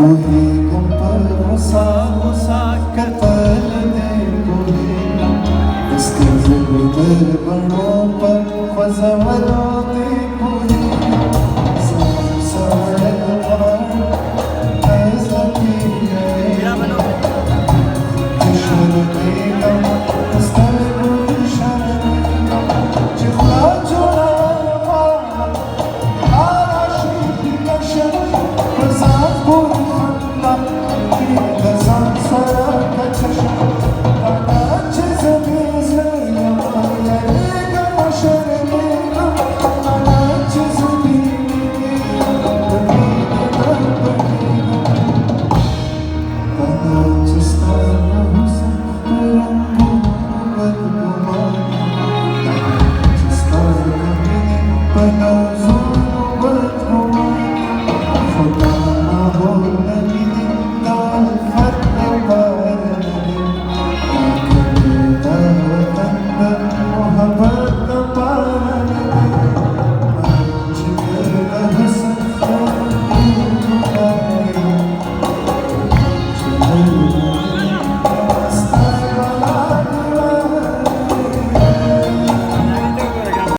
वही गम पर गुस्सा गुस्सा करता दे वही इसके ज़िंदगी बड़ों पर ख़ज़ानो दे वही सारे दवार ऐसा की है जिशर देगा इस्तर बुशर जिखला जोड़ा आराशी कशर प्रसाद बुरखला गज़ान सरा कचश काना चीज़ यमायेगा मशर लेगा काना चीज़